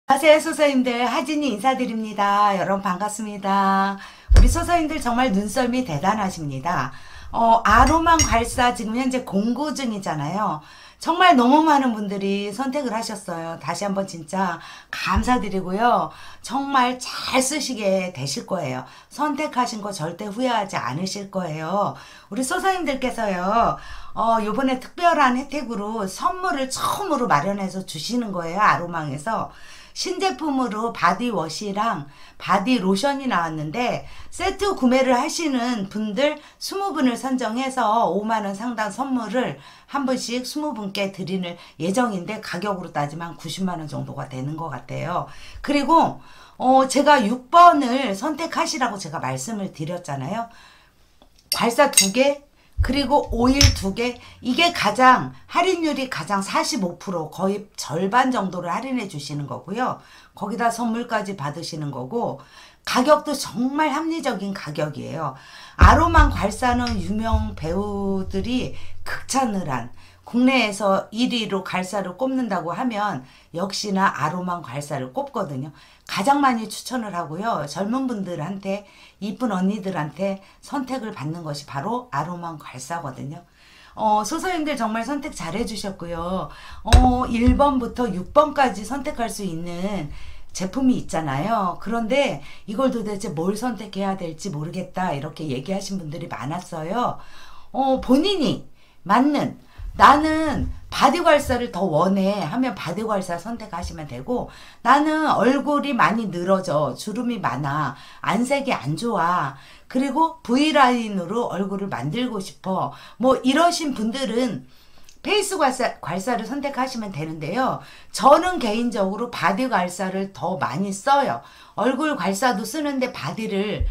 안녕하세요, 소서님들. 하진이 인사드립니다. 여러분 반갑습니다. 우리 소서님들 정말 눈썰미 대단하십니다. 아로만 괄사 지금 현재 공고 중이잖아요. 정말 너무 많은 분들이 선택을 하셨어요. 다시 한번 진짜 감사드리고요. 정말 잘 쓰시게 되실 거예요. 선택하신 거 절대 후회하지 않으실 거예요. 우리 소서님들께서요. 요번에 특별한 혜택으로 선물을 처음으로 마련해서 주시는 거예요. 아로망에서. 신제품으로 바디워시랑 바디로션이 나왔는데 세트 구매를 하시는 분들 20분을 선정해서 5만원 상당 선물을 한 분씩 20분께 드리는 예정인데 가격으로 따지면 90만원 정도가 되는 것 같아요. 그리고 제가 6번을 선택하시라고 제가 말씀을 드렸잖아요. 괄사 2개 그리고 오일 2개, 이게 가장 할인율이 가장 45% 거의 절반 정도를 할인해 주시는 거고요. 거기다 선물까지 받으시는 거고 가격도 정말 합리적인 가격이에요. 아로만 괄사는 유명 배우들이 극찬을 한, 국내에서 1위로 괄사를 꼽는다고 하면 역시나 아로만 괄사를 꼽거든요. 가장 많이 추천을 하고요. 젊은 분들한테, 이쁜 언니들한테 선택을 받는 것이 바로 아로만 괄사거든요. 소서님들 정말 선택 잘 해주셨고요. 1번부터 6번까지 선택할 수 있는 제품이 있잖아요. 그런데 이걸 도대체 뭘 선택해야 될지 모르겠다 이렇게 얘기하신 분들이 많았어요. 본인이 맞는, 나는 바디괄사를 더 원해 하면 바디괄사 선택하시면 되고, 나는 얼굴이 많이 늘어져, 주름이 많아, 안색이 안 좋아, 그리고 V라인으로 얼굴을 만들고 싶어, 뭐 이러신 분들은 페이스 괄사를 선택하시면 되는데요. 저는 개인적으로 바디 괄사를 더 많이 써요. 얼굴 괄사도 쓰는데 바디를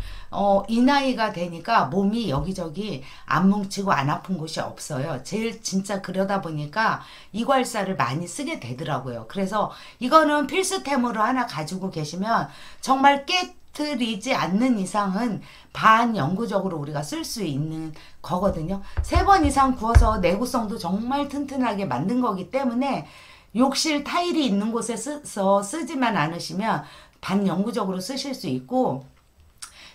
이 나이가 되니까 몸이 여기저기 안 뭉치고 안 아픈 곳이 없어요. 제일 진짜 그러다 보니까 이 괄사를 많이 쓰게 되더라고요. 그래서 이거는 필수템으로 하나 가지고 계시면 정말 깨트리지 않는 이상은 반영구적으로 우리가 쓸 수 있는 거거든요. 3번 이상 구워서 내구성도 정말 튼튼하게 만든 거기 때문에 욕실 타일이 있는 곳에 쓰지만 않으시면 반영구적으로 쓰실 수 있고,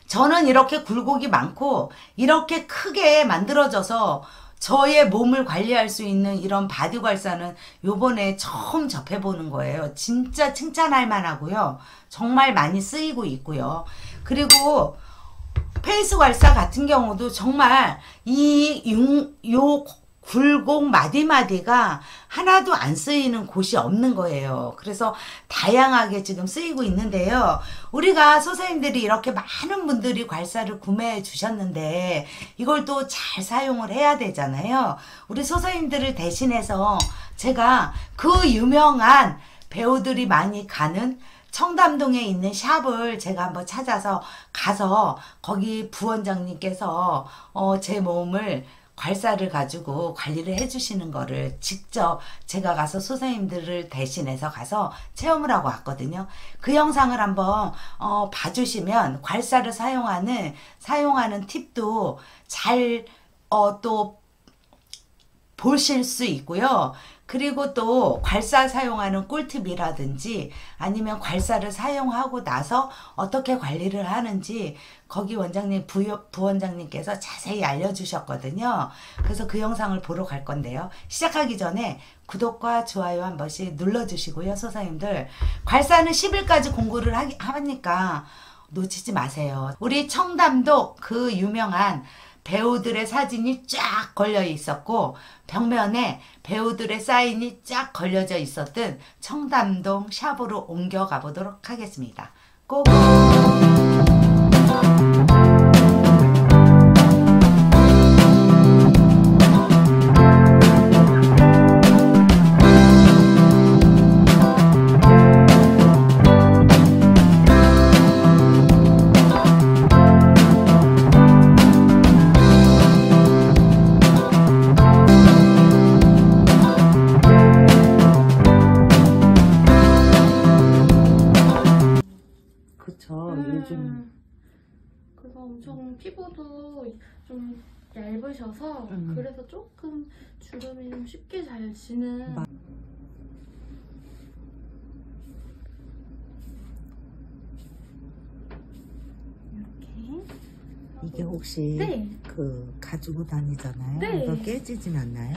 저는 이렇게 굴곡이 많고 이렇게 크게 만들어져서 저의 몸을 관리할 수 있는 이런 바디 괄사는 요번에 처음 접해보는 거예요. 진짜 칭찬할 만하고요. 정말 많이 쓰이고 있고요. 그리고 페이스 괄사 같은 경우도 정말 요 굴곡 마디마디가 하나도 안 쓰이는 곳이 없는 거예요. 그래서 다양하게 지금 쓰이고 있는데요. 우리가 소서님들이 이렇게 많은 분들이 괄사를 구매해 주셨는데 이걸 또 잘 사용을 해야 되잖아요. 우리 소서님들을 대신해서 제가 그 유명한 배우들이 많이 가는 청담동에 있는 샵을 제가 한번 찾아서 가서 거기 부원장님께서 제 몸을 괄사를 가지고 관리를 해주시는 거를 직접 제가 가서 소장님들을 대신해서 가서 체험을 하고 왔거든요. 그 영상을 한번 봐주시면 괄사를 사용하는 팁도 잘 또 보실 수 있고요. 그리고 또 괄사 사용하는 꿀팁이라든지 아니면 괄사를 사용하고 나서 어떻게 관리를 하는지 거기 원장님, 부원장님께서 자세히 알려주셨거든요. 그래서 그 영상을 보러 갈 건데요. 시작하기 전에 구독과 좋아요 한 번씩 눌러주시고요. 소사님들 괄사는 10일까지 공구를 하니까 놓치지 마세요. 우리 청담도 그 유명한 배우들의 사진이 쫙 걸려 있었고 벽면에 배우들의 사인이 쫙 걸려져 있었던 청담동 샵으로 옮겨가 보도록 하겠습니다. 꼭 요즘 그래서 엄청 피부도 좀 얇으셔서 그래서 조금 주름이 좀 쉽게 잘 지는 이게 혹시 네. 그 가지고 다니잖아요. 네. 이거 깨지진 않나요?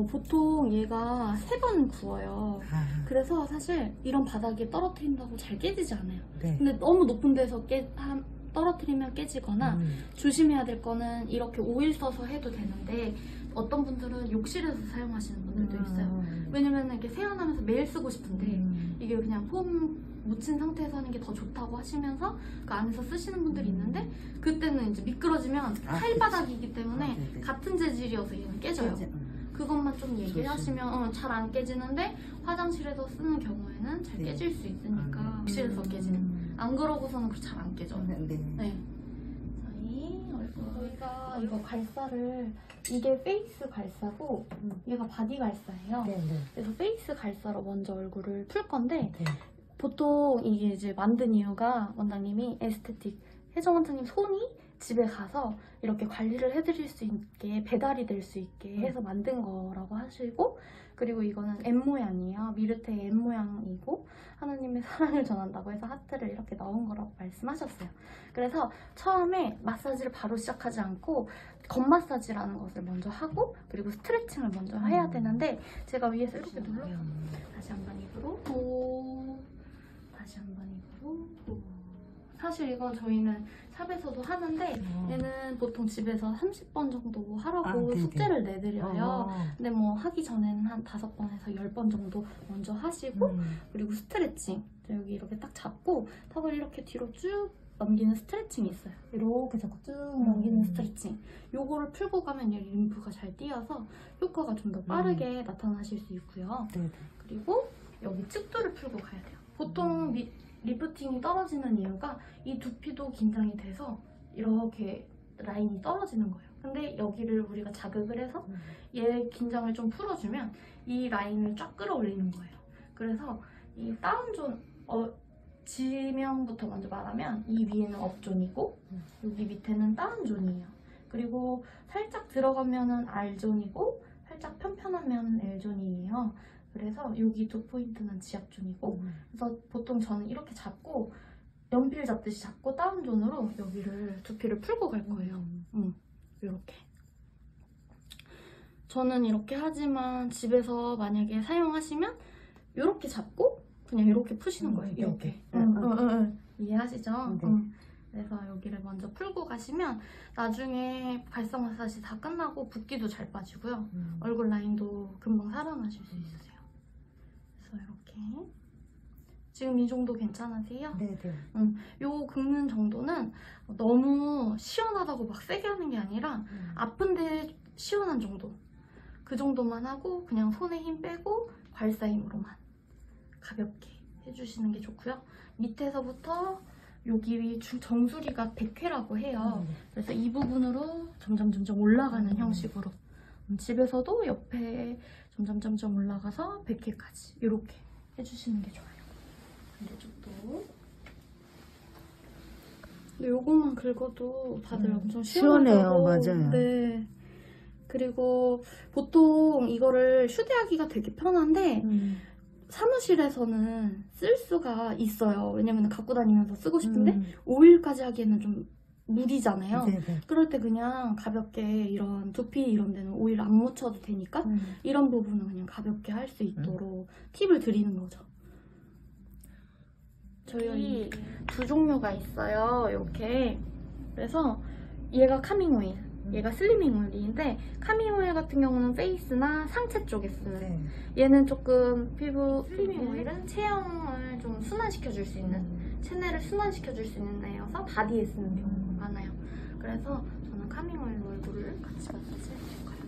보통 얘가 3번 구워요. 아, 그래서 사실 이런 바닥에 떨어뜨린다고 잘 깨지지 않아요. 네. 근데 너무 높은 데서 떨어뜨리면 깨지거나 조심해야 될 거는 이렇게 오일 써서 해도 되는데 어떤 분들은 욕실에서 사용하시는 분들도 있어요. 왜냐면 이게 세안하면서 매일 쓰고 싶은데 이게 그냥 폼 묻힌 상태에서 하는 게 더 좋다고 하시면서 그 안에서 쓰시는 분들이 있는데 그때는 이제 미끄러지면 타일바닥이기 때문에 네네. 같은 재질이어서 얘는 깨져요. 그것만 좀 얘기하시면 잘 안 깨지는데 화장실에서 쓰는 경우에는 잘 네. 깨질 수 있으니까 욕실에서 깨지는 안 그러고서는 잘 안 깨져. 네. 저희가 이거 갈사를 이게 페이스 갈사고 얘가 바디 갈사예요. 네네. 그래서 페이스 갈사로 먼저 얼굴을 풀 건데 네. 보통 이게 이제 만든 이유가 원장님이 에스테틱 혜정 원장님 손이 집에 가서 이렇게 관리를 해드릴 수 있게 배달이 될 수 있게 해서 만든 거라고 하시고 그리고 이거는 M 모양이에요. 미르테의 M 모양이고 하나님의 사랑을 전한다고 해서 하트를 이렇게 넣은 거라고 말씀하셨어요. 그래서 처음에 마사지를 바로 시작하지 않고 겉마사지라는 것을 먼저 하고 그리고 스트레칭을 먼저 해야 되는데 제가 위에서 이렇게 눌러서 다시 한 번 입으로 오 다시 한 번 입으로 오 사실 이건 저희는 샵에서도 하는데 얘는 보통 집에서 30번 정도 하라고 숙제를 내드려요. 근데 뭐 하기 전에는 한 5번에서 10번 정도 먼저 하시고 그리고 스트레칭 여기 이렇게 딱 잡고 턱을 이렇게 뒤로 쭉 넘기는 스트레칭이 있어요. 이렇게 잡고 쭉 넘기는 스트레칭 요거를 풀고 가면 이 림프가 잘 뛰어서 효과가 좀 더 빠르게 나타나실 수 있고요. 그리고 여기 측두를 풀고 가야 돼요. 보통 리프팅이 떨어지는 이유가 이 두피도 긴장이 돼서 이렇게 라인이 떨어지는 거예요. 근데 여기를 우리가 자극을 해서 얘 긴장을 좀 풀어주면 이 라인을 쫙 끌어올리는 거예요. 그래서 이 다운존 지명부터 먼저 말하면 이 위에는 업존이고 여기 밑에는 다운존이에요. 그리고 살짝 들어가면은 R존이고 살짝 편편하면 L존이에요. 그래서 여기 두 포인트는 지압존이고 그래서 보통 저는 이렇게 잡고 연필 잡듯이 잡고 다운존으로 여기를 두피를 풀고 갈 거예요. 이렇게 저는 이렇게 하지만 집에서 만약에 사용하시면 이렇게 잡고 그냥 이렇게 푸시는 거예요. 이렇게 이해하시죠? 그래서 여기를 먼저 풀고 가시면 나중에 발사 마사지 다 끝나고 붓기도 잘 빠지고요. 얼굴 라인도 금방 살아나실 수 있으세요. 그래서 이렇게 지금 이 정도 괜찮으세요? 네네. 요 긁는 정도는 너무 시원하다고 막 세게 하는 게 아니라 아픈데 시원한 정도 그 정도만 하고 그냥 손에 힘 빼고 괄사 힘으로만 가볍게 해주시는 게 좋고요. 밑에서부터 여기 정수리가 100회라고 해요. 그래서 이 부분으로 점점 올라가는 형식으로 집에서도 옆에 점점 올라가서 100회까지 이렇게 해주시는 게 좋아요. 반대쪽도 근데 요것만 긁어도 다들 엄청 시원해요. 맞아요. 네. 그리고 보통 이거를 휴대하기가 되게 편한데 사무실에서는 쓸 수가 있어요. 왜냐면 갖고 다니면서 쓰고 싶은데 오일까지 하기에는 좀 무리잖아요. 그럴 때 그냥 가볍게 이런 두피 이런 데는 오일 안 묻혀도 되니까 이런 부분은 그냥 가볍게 할 수 있도록 팁을 드리는 거죠. 저희 두 종류가 있어요. 이렇게 그래서 얘가 카밍 오일 얘가 슬리밍 오일인데 카밍 오일 같은 경우는 페이스나 상체 쪽에 쓰는 얘는 조금 피부 슬리밍 오일은 체형을 좀 순환시켜줄 수 있는 체내를 순환시켜줄 수 있는 애여서 바디에 쓰는 경우가 많아요. 그래서 저는 카밍 오일로 얼굴을 같이 마사지 해줄 거예요.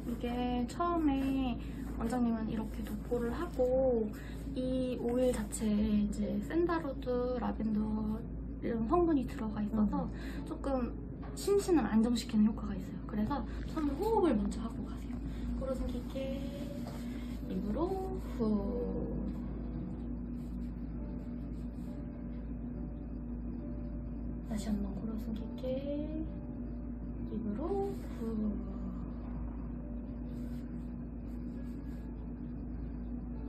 이게 처음에 원장님은 이렇게 도포를 하고 이 오일 자체에 이제 샌다로드, 라벤더 이런 성분이 들어가 있어서 조금 심신을 안정시키는 효과가 있어요. 그래서 처음에 호흡을 먼저 하고 가세요. 코로 숨 깊게, 입으로 후. 다시 한번 코로 숨 깊게, 입으로 후.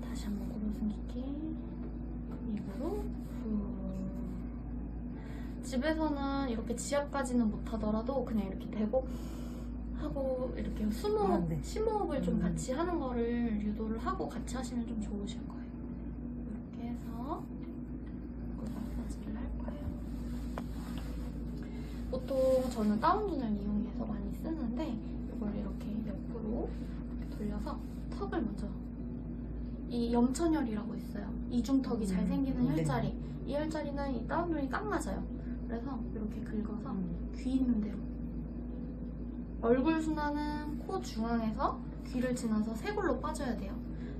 다시 한번 코로 숨 깊게, 입으로 후. 집에서는 이렇게 지압까지는 못하더라도 그냥 이렇게 대고 하고 이렇게 숨호흡, 네. 심호흡을 좀 같이 하는 거를 유도를 하고 같이 하시면 좀 좋으실 거예요. 이렇게 해서 마사지를 할 거예요. 보통 저는 다운존을 이용해서 많이 쓰는데 이걸 이렇게 옆으로 이렇게 돌려서 턱을 먼저, 이 염천혈이라고 있어요. 이중턱이 잘 생기는 혈자리. 이 혈자리는 이 다운존이 딱 맞아요. 그래서 이렇게 긁어서 귀 있는 대로. 얼굴 순환은 코 중앙에서 귀를 지나서 쇄골로 빠져야 돼요.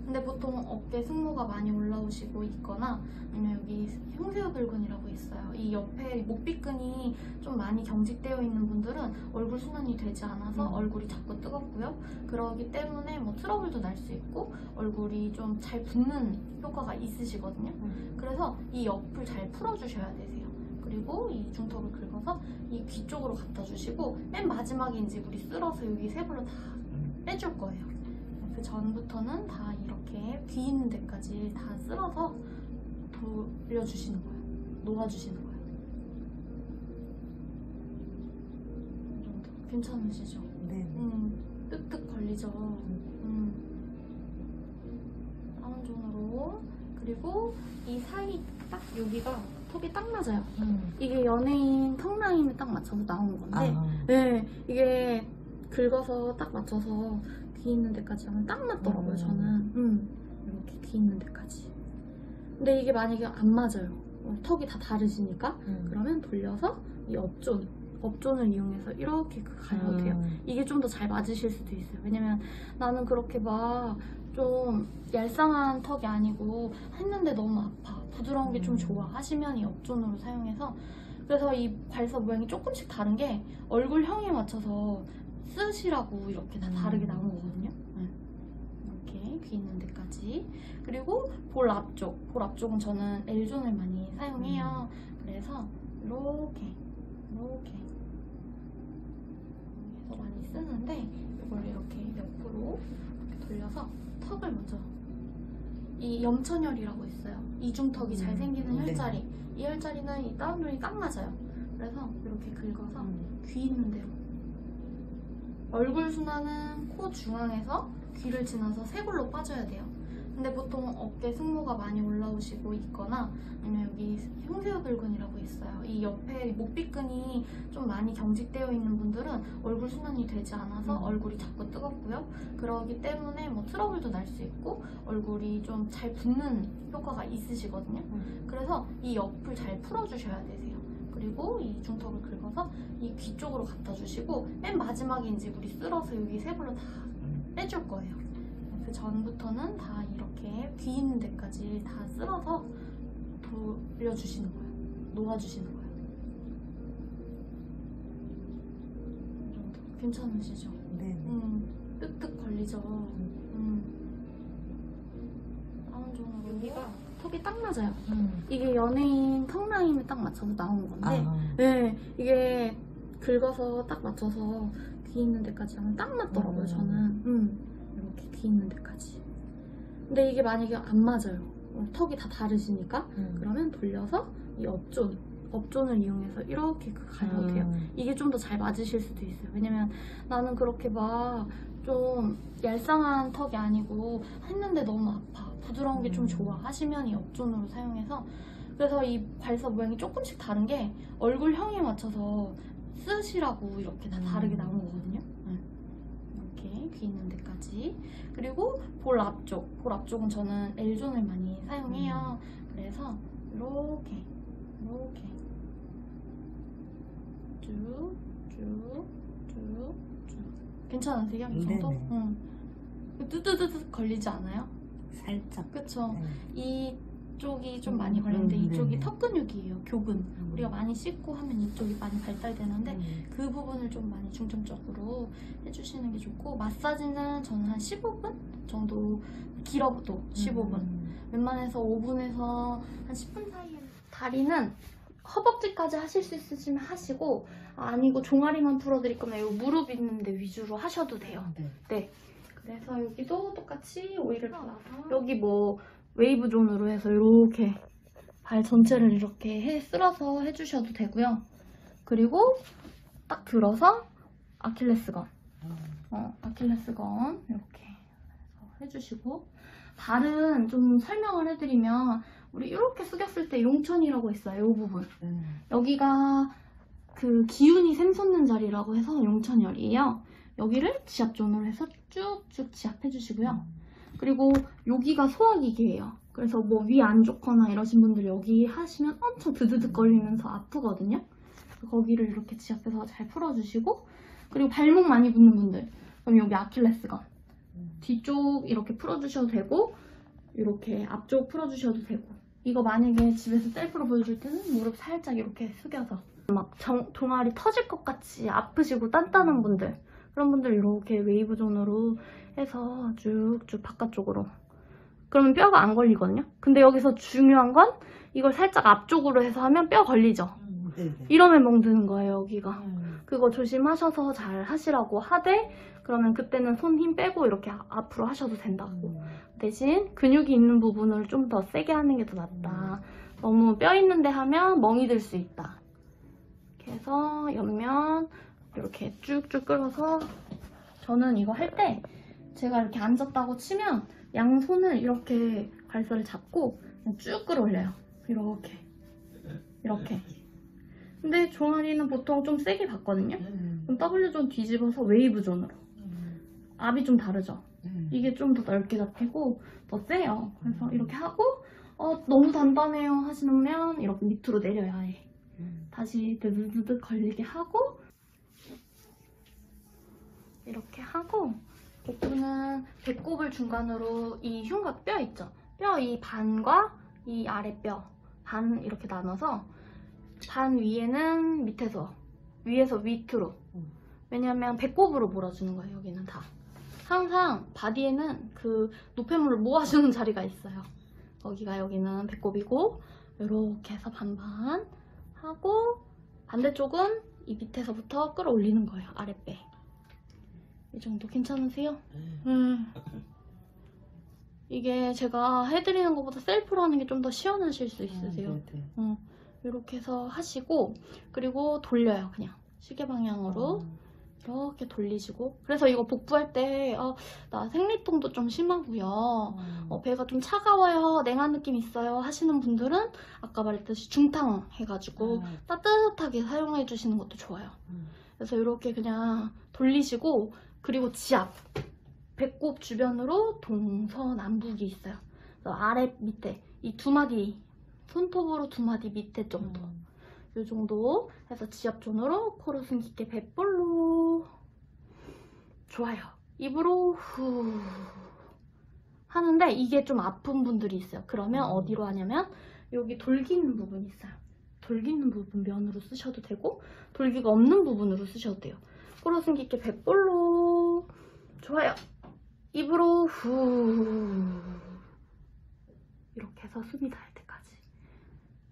근데 보통 어깨 승모가 많이 올라오시고 있거나 아니면 여기 흉쇄혈근이라고 있어요. 이 옆에 목비근이 좀 많이 경직되어 있는 분들은 얼굴 순환이 되지 않아서 얼굴이 자꾸 뜨겁고요. 그러기 때문에 뭐 트러블도 날 수 있고 얼굴이 좀 잘 붓는 효과가 있으시거든요. 그래서 이 옆을 잘 풀어주셔야 되세요. 그리고 이 중턱을 긁어서 이 귀 쪽으로 갖다 주시고 맨 마지막에 이제 우리 쓸어서 여기 쇄골로 다 빼줄 거예요. 그 전부터는 다 이렇게 귀 있는 데까지 다 쓸어서 돌려주시는 거예요. 놓아주시는 거예요. 이 정도. 괜찮으시죠? 네. 뜩뜩 걸리죠? 다운존으로. 그리고 이 사이 딱 여기가 턱이 딱 맞아요. 이게 연예인 턱 라인에 딱 맞춰서 나온 건데 네, 이게 긁어서 딱 맞춰서 귀 있는 데까지 하면 딱 맞더라고요. 저는 이렇게 귀 있는 데까지. 근데 이게 만약에 안 맞아요. 턱이 다 다르시니까 그러면 돌려서 이 업존을 이용해서 이렇게 가야 돼요. 이게 좀 더 잘 맞으실 수도 있어요. 왜냐면 나는 그렇게 막 좀 얄쌍한 턱이 아니고 했는데 너무 아파, 부드러운 게 좀 좋아 하시면 이 업존으로 사용해서. 그래서 이 발사 모양이 조금씩 다른 게 얼굴형에 맞춰서 쓰시라고 이렇게 다 다르게 나온 거거든요. 이렇게 귀 있는 데까지. 그리고 볼 앞쪽은 저는 L존을 많이 사용해요. 그래서 이렇게 해서 많이 쓰는데 이걸 이렇게 옆으로 이렇게 돌려서 턱을 먼저, 이 염천혈이라고 있어요. 이중턱이 잘 생기는 혈자리. 이 혈자리는 이 다운존이 딱 맞아요. 그래서 이렇게 긁어서 귀 있는 대로. 얼굴 순환은 코 중앙에서 귀를 지나서 쇄골로 빠져야 돼요. 근데 보통 어깨 승모가 많이 올라오시고 있거나 아니면 여기 흉쇄혈근이라고 있어요. 이 옆에 목비근이 좀 많이 경직되어 있는 분들은 얼굴 순환이 되지 않아서 얼굴이 자꾸 뜨겁고요. 그러기 때문에 뭐 트러블도 날 수 있고 얼굴이 좀 잘 붓는 효과가 있으시거든요. 그래서 이 옆을 잘 풀어주셔야 되세요. 그리고 이 중턱을 긁어서 이 귀 쪽으로 갖다 주시고 맨 마지막에 이제 우리 쓸어서 여기 쇄골로 다 빼줄 거예요. 그 전부터는 다 이렇게 귀 있는 데까지 다 쓸어서 돌려주시는 거예요. 놓아주시는 거예요. 이 정도. 괜찮으시죠? 네. 뜩뜩 걸리죠? 다운존으로. 여기가 턱이 딱 맞아요. 이게 연예인 턱 라인에 딱 맞춰서 나온 건데 네, 이게 긁어서 딱 맞춰서 귀 있는 데까지 하면 딱 맞더라고요. 저는 이렇게 귀 있는 데까지. 근데 이게 만약에 안 맞아요. 턱이 다 다르시니까 그러면 돌려서 이 업존을 이용해서 이렇게 가야 돼요. 이게 좀 더 잘 맞으실 수도 있어요. 왜냐면 나는 그렇게 막 좀 얄쌍한 턱이 아니고 했는데 너무 아파, 부드러운 게 좀 좋아 하시면 이 업존으로 사용해서. 그래서 이 발사 모양이 조금씩 다른 게 얼굴형에 맞춰서 쓰시라고 이렇게 다 다르게 나온 거거든요. 이렇게 귀 있는 데까지. 그리고 볼 앞쪽은 저는 L존을 많이 사용해요. 그래서 이렇게 쭉. 괜찮으세요? 이 정도? 뜨뜨뜨뜨 걸리지 않아요? 살짝. 그쵸? 네. 이 이쪽이 좀 많이 걸리는데 이쪽이 네네. 턱 근육이에요. 교근. 우리가 많이 씻고 하면 이쪽이 많이 발달되는데 그 부분을 좀 많이 중점적으로 해주시는 게 좋고, 마사지는 저는 한 15분 정도, 길어도 15분, 웬만해서 5분에서 한 10분 사이에. 다리는 허벅지까지 하실 수 있으시면 하시고, 아니고 종아리만 풀어드릴 거면 이 무릎 있는데 위주로 하셔도 돼요. 네. 그래서 여기도 똑같이 오일을 발라서 여기 뭐 웨이브 존으로 해서 이렇게 발 전체를 이렇게 쓸어서 해주셔도 되고요. 그리고 딱 들어서 아킬레스건, 아킬레스건 이렇게 해주시고, 발은 좀 설명을 해드리면 우리 이렇게 숙였을 때 용천이라고 있어요. 이 부분. 여기가 그 기운이 샘솟는 자리라고 해서 용천열이에요. 여기를 지압존으로 해서 쭉쭉 지압해주시고요. 그리고 여기가 소화기계예요. 그래서 뭐 위 안 좋거나 이러신 분들 여기 하시면 엄청 드드득 걸리면서 아프거든요. 거기를 이렇게 지압해서 잘 풀어주시고, 그리고 발목 많이 붓는 분들, 그럼 여기 아킬레스건 뒤쪽 이렇게 풀어주셔도 되고, 이렇게 앞쪽 풀어주셔도 되고, 이거 만약에 집에서 셀프로 보여줄 때는 무릎 살짝 이렇게 숙여서 막 종아리 터질 것 같이 아프시고 단단한 분들, 그런 분들 이렇게 웨이브 존으로 해서 쭉쭉 바깥쪽으로, 그러면 뼈가 안 걸리거든요. 근데 여기서 중요한 건 이걸 살짝 앞쪽으로 해서 하면 뼈 걸리죠. 이러면 멍드는 거예요, 여기가. 그거 조심하셔서 잘 하시라고 하되, 그러면 그때는 손 힘 빼고 이렇게 앞으로 하셔도 된다고. 대신 근육이 있는 부분을 좀 더 세게 하는 게 더 낫다. 너무 뼈 있는데 하면 멍이 들 수 있다. 이렇게 해서 옆면 이렇게 쭉쭉 끌어서, 저는 이거 할 때 제가 이렇게 앉았다고 치면 양손을 이렇게 발살을 잡고 쭉 끌어올려요. 이렇게 이렇게. 근데 종아리는 보통 좀 세게 받거든요. 그럼 W존 뒤집어서 웨이브 존으로. 압이 좀 다르죠. 이게 좀 더 넓게 잡히고 더 세요. 그래서 이렇게 하고, 너무 단단해요 하시면 이렇게 밑으로 내려요. 아예. 다시 드드드드 걸리게 하고, 이렇게 하고, 복부는 배꼽을 중간으로 이 흉곽 뼈 있죠? 뼈 이 반과 이 아랫뼈 반 이렇게 나눠서, 반 위에는 밑에서, 위에서 밑으로. 왜냐면 배꼽으로 몰아주는 거예요, 여기는 다. 항상 바디에는 그 노폐물을 모아주는 자리가 있어요. 거기가, 여기는 배꼽이고, 이렇게 해서 반반 하고, 반대쪽은 이 밑에서부터 끌어올리는 거예요, 아랫배. 이 정도 괜찮으세요? 이게 제가 해드리는 것보다 셀프로 하는 게 좀 더 시원하실 수 있으세요. 이렇게 해서 하시고, 그리고 돌려요. 그냥 시계 방향으로 이렇게 돌리시고. 그래서 이거 복부할 때 나 생리통도 좀 심하고요, 배가 좀 차가워요, 냉한 느낌 있어요 하시는 분들은 아까 말했듯이 중탕 해가지고 따뜻하게 사용해 주시는 것도 좋아요. 그래서 이렇게 그냥 돌리시고, 그리고 지압, 배꼽 주변으로 동서남북이 있어요. 그래서 아래 밑에 이 두 마디, 손톱으로 두 마디 밑에 정도, 이 정도 해서 지압존으로 코로 숨 깊게 뱃볼로. 좋아요. 입으로 후 하는데 이게 좀 아픈 분들이 있어요. 그러면 어디로 하냐면 여기 돌기 있는 부분이 있어요. 돌기 있는 부분 면으로 쓰셔도 되고, 돌기가 없는 부분으로 쓰셔도 돼요. 코로 숨 깊게 뱃볼로. 좋아요. 입으로 후 이렇게 해서 숨이 닿을 때까지.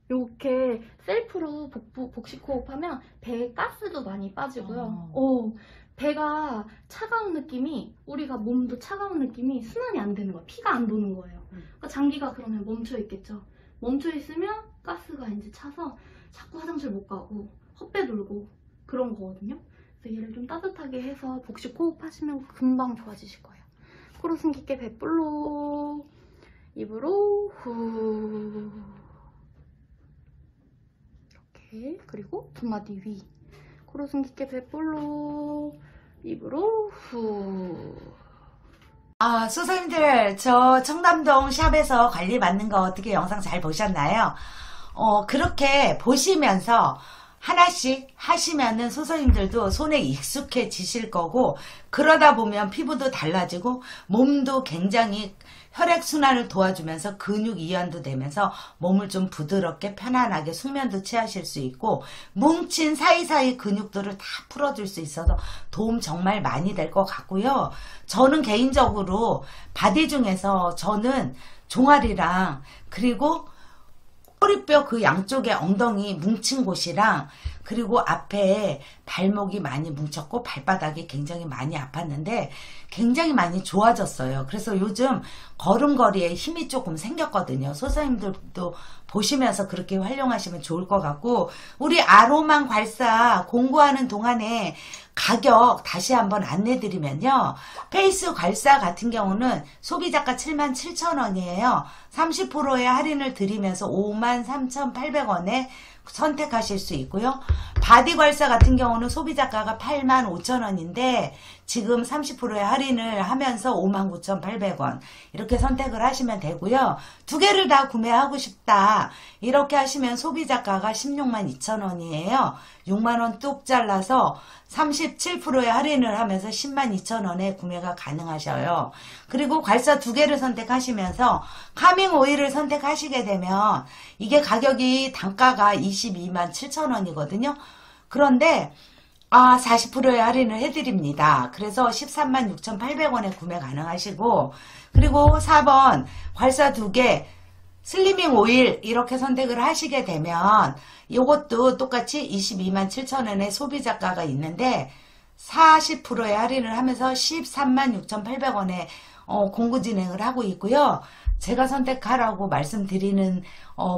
이렇게 셀프로 복식 호흡하면 배에 가스도 많이 빠지고요. 배가 차가운 느낌이, 우리가 몸도 차가운 느낌이 순환이 안 되는 거예요. 피가 안 도는 거예요. 그러니까 장기가 그러면 멈춰 있겠죠. 멈춰 있으면 가스가 이제 차서 자꾸 화장실 못 가고 헛배 돌고 그런 거거든요. 그래서 얘를 좀 따뜻하게 해서 복식 호흡 하시면 금방 좋아지실 거예요. 코로 숨 깊게 뱃불로, 입으로 후. 이렇게. 그리고 두 마디 위. 코로 숨 깊게 뱃불로, 입으로 후. 선생님들, 저 청담동 샵에서 관리 받는 거 어떻게 영상 잘 보셨나요? 그렇게 보시면서 하나씩 하시면은 선생님들도 손에 익숙해지실 거고, 그러다 보면 피부도 달라지고 몸도 굉장히 혈액순환을 도와주면서 근육 이완도 되면서 몸을 좀 부드럽게 편안하게 숙면도 취하실 수 있고 뭉친 사이사이 근육들을 다 풀어줄 수 있어서 도움 정말 많이 될 것 같고요. 저는 개인적으로 바디 중에서 저는 종아리랑 그리고 꼬리뼈 그 양쪽에 엉덩이 뭉친 곳이랑 그리고 앞에 발목이 많이 뭉쳤고 발바닥이 굉장히 많이 아팠는데 굉장히 많이 좋아졌어요. 그래서 요즘 걸음걸이에 힘이 조금 생겼거든요. 소사님들도 보시면서 그렇게 활용하시면 좋을 것 같고 우리 아로망 괄사 공구하는 동안에 가격 다시 한번 안내드리면요. 페이스 괄사 같은 경우는 소비자가 77,000원이에요. 30%의 할인을 드리면서 53,800원에 선택하실 수 있고요. 바디 괄사 같은 경우는 소비자가가 85,000원인데 지금 30%의 할인을 하면서 59,800원 이렇게 선택을 하시면 되고요. 두 개를 다 구매하고 싶다 이렇게 하시면 소비자가가 162,000원이에요. 6만원 뚝 잘라서 37%의 할인을 하면서 102,000원에 구매가 가능하셔요. 그리고 괄사 두 개를 선택하시면서 카밍 오일을 선택하시게 되면 이게 가격이 단가가 227,000원이거든요. 그런데 40%의 할인을 해드립니다. 그래서 136,800원에 구매 가능하시고 그리고 4번 괄사 두 개 슬리밍 오일 이렇게 선택을 하시게 되면 이것도 똑같이 227,000원의 소비자가가 있는데 40%의 할인을 하면서 136,800원에 공구 진행을 하고 있고요. 제가 선택하라고 말씀드리는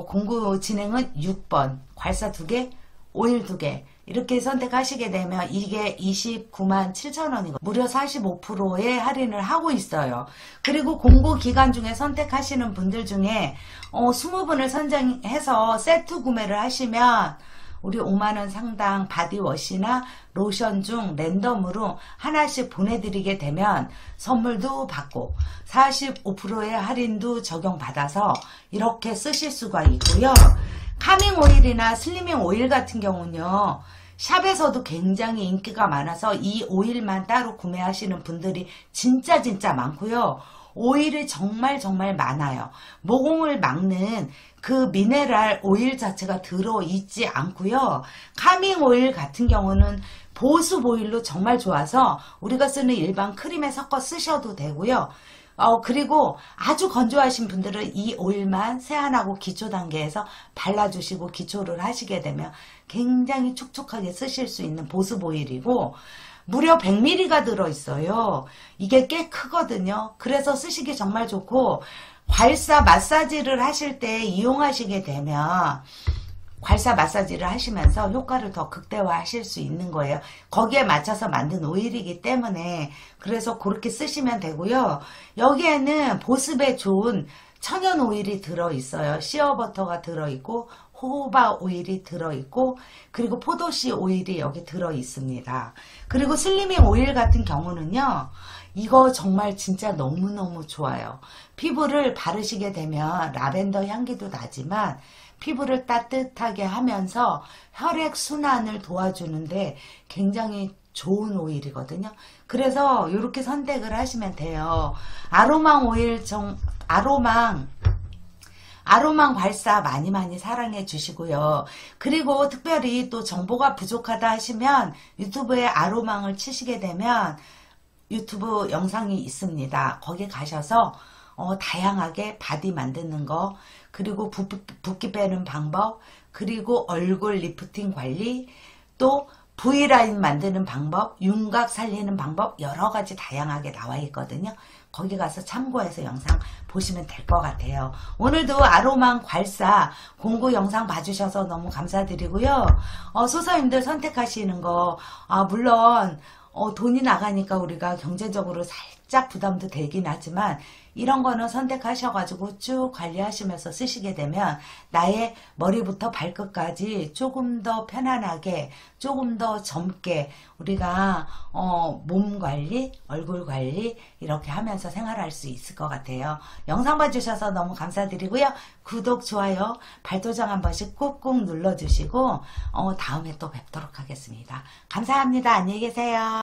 공구 진행은 6번 괄사 2개 오일 2개 이렇게 선택하시게 되면 이게 297,000원이고 무려 45%의 할인을 하고 있어요. 그리고 공고 기간 중에 선택하시는 분들 중에 20분을 선정해서 세트 구매를 하시면 우리 5만원 상당 바디워시나 로션 중 랜덤으로 하나씩 보내드리게 되면 선물도 받고 45%의 할인도 적용받아서 이렇게 쓰실 수가 있고요. 카밍 오일이나 슬리밍 오일 같은 경우는요. 샵에서도 굉장히 인기가 많아서 이 오일만 따로 구매하시는 분들이 진짜 많고요. 오일이 정말 많아요. 모공을 막는 그 미네랄 오일 자체가 들어있지 않고요. 카밍 오일 같은 경우는 보습 오일로 정말 좋아서 우리가 쓰는 일반 크림에 섞어 쓰셔도 되고요. 그리고 아주 건조하신 분들은 이 오일만 세안하고 기초 단계에서 발라주시고 기초를 하시게 되면 굉장히 촉촉하게 쓰실 수 있는 보습 오일이고 무려 100ml가 들어있어요. 이게 꽤 크거든요. 그래서 쓰시기 정말 좋고 괄사 마사지를 하실 때 이용하시게 되면 괄사 마사지를 하시면서 효과를 더 극대화하실 수 있는 거예요. 거기에 맞춰서 만든 오일이기 때문에 그래서 그렇게 쓰시면 되고요. 여기에는 보습에 좋은 천연 오일이 들어있어요. 시어버터가 들어있고 호호바 오일이 들어있고 그리고 포도씨 오일이 여기 들어있습니다. 그리고 슬리밍 오일 같은 경우는요. 이거 정말 진짜 너무너무 좋아요. 피부를 바르시게 되면 라벤더 향기도 나지만 피부를 따뜻하게 하면서 혈액순환을 도와주는데 굉장히 좋은 오일이거든요. 그래서 이렇게 선택을 하시면 돼요. 아로망 오일 아로망 괄사 많이 사랑해 주시고요. 그리고 특별히 또 정보가 부족하다 하시면 유튜브에 아로망을 치시게 되면 유튜브 영상이 있습니다. 거기 가셔서 다양하게 바디 만드는 거 그리고 붓기 빼는 방법 그리고 얼굴 리프팅 관리 또 V라인 만드는 방법 윤곽 살리는 방법 여러가지 다양하게 나와 있거든요. 거기 가서 참고해서 영상 보시면 될 것 같아요. 오늘도 아로망 괄사 공구 영상 봐주셔서 너무 감사드리고요. 소서님들 선택하시는 거 물론 돈이 나가니까 우리가 경제적으로 살짝 부담도 되긴 하지만 이런 거는 선택하셔가지고 쭉 관리하시면서 쓰시게 되면 나의 머리부터 발끝까지 조금 더 편안하게 조금 더 젊게 우리가 몸 관리 얼굴 관리 이렇게 하면서 생활할 수 있을 것 같아요. 영상 봐주셔서 너무 감사드리고요. 구독 좋아요 발도장 한 번씩 꾹꾹 눌러주시고 다음에 또 뵙도록 하겠습니다. 감사합니다. 안녕히 계세요.